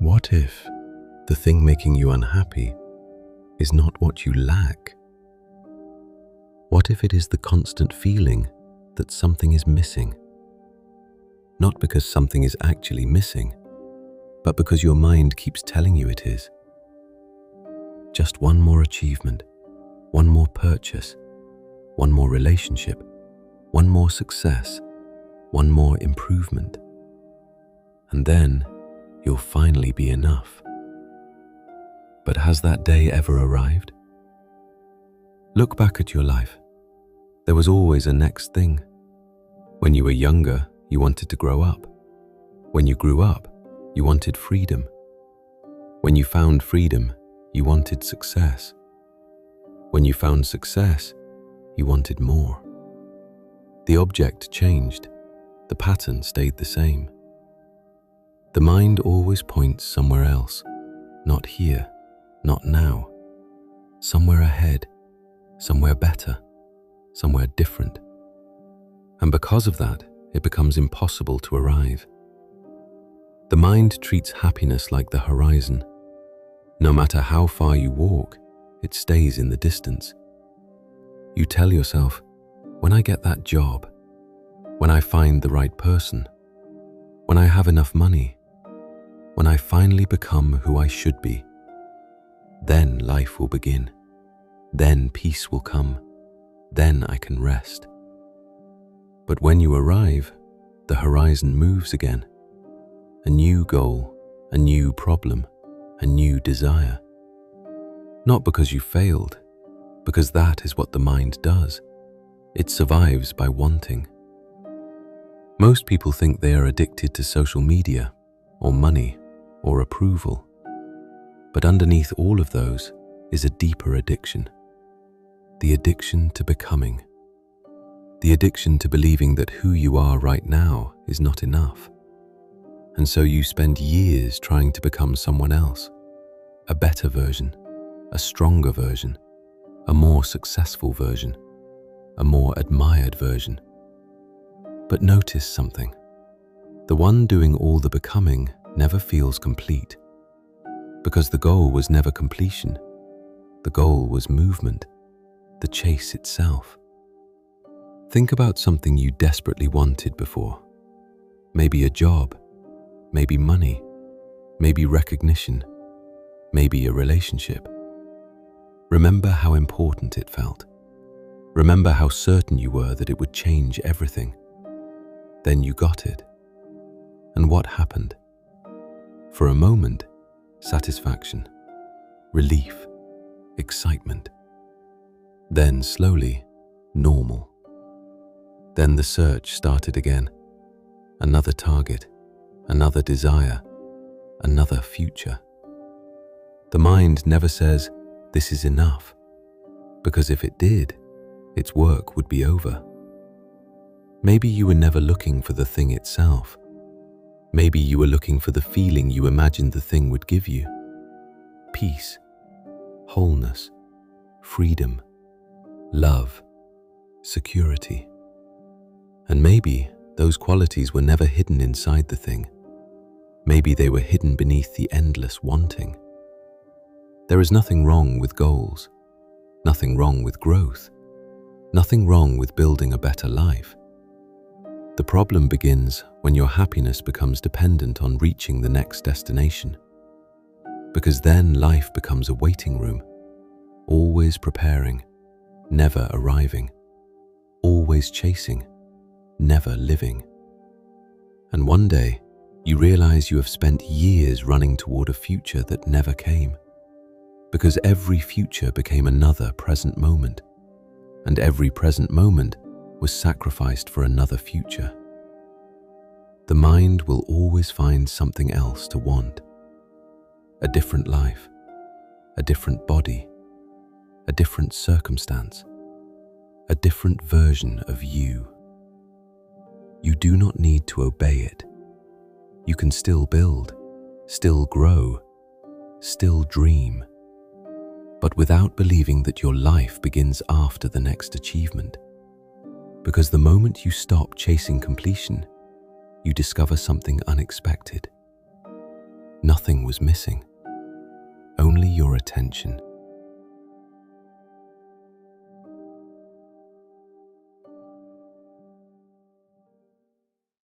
What if the thing making you unhappy is not what you lack? What if it is the constant feeling that something is missing? Not because something is actually missing, but because your mind keeps telling you it is. Just one more achievement, one more purchase, one more relationship, one more success, one more improvement. And then you'll finally be enough. But has that day ever arrived? Look back at your life. There was always a next thing. When you were younger, you wanted to grow up. When you grew up, you wanted freedom. When you found freedom, you wanted success. When you found success, you wanted more. The object changed. The pattern stayed the same. The mind always points somewhere else, not here, not now, somewhere ahead, somewhere better, somewhere different. And because of that, it becomes impossible to arrive. The mind treats happiness like the horizon. No matter how far you walk, it stays in the distance. You tell yourself, when I get that job, when I find the right person, when I have enough money, when I finally become who I should be, then life will begin. Then peace will come. Then I can rest. But when you arrive, the horizon moves again. A new goal, a new problem, a new desire. Not because you failed, because that is what the mind does. It survives by wanting. Most people think they are addicted to social media, or money, or approval. But underneath all of those is a deeper addiction. The addiction to becoming. The addiction to believing that who you are right now is not enough. And so you spend years trying to become someone else, a better version, a stronger version, a more successful version, a more admired version. But notice something. The one doing all the becoming never feels complete, because the goal was never completion. The goal was movement, the chase itself. Think about something you desperately wanted before. Maybe a job, maybe money, maybe recognition, maybe a relationship. Remember how important it felt. Remember how certain you were that it would change everything. Then you got it. And what happened? For a moment, satisfaction, relief, excitement. Then slowly, normal. Then the search started again. Another target, another desire, another future. The mind never says, "This is enough," because if it did, its work would be over. Maybe you were never looking for the thing itself. Maybe you were looking for the feeling you imagined the thing would give you. Peace, wholeness, freedom, love, security. And maybe those qualities were never hidden inside the thing. Maybe they were hidden beneath the endless wanting. There is nothing wrong with goals, nothing wrong with growth, nothing wrong with building a better life. The problem begins when your happiness becomes dependent on reaching the next destination. Because then life becomes a waiting room, always preparing, never arriving, always chasing, never living. And one day, you realize you have spent years running toward a future that never came. Because every future became another present moment, and every present moment was sacrificed for another future. The mind will always find something else to want. A different life, a different body, a different circumstance, a different version of you. You do not need to obey it. You can still build, still grow, still dream, but without believing that your life begins after the next achievement. Because the moment you stop chasing completion, you discover something unexpected. Nothing was missing, only your attention.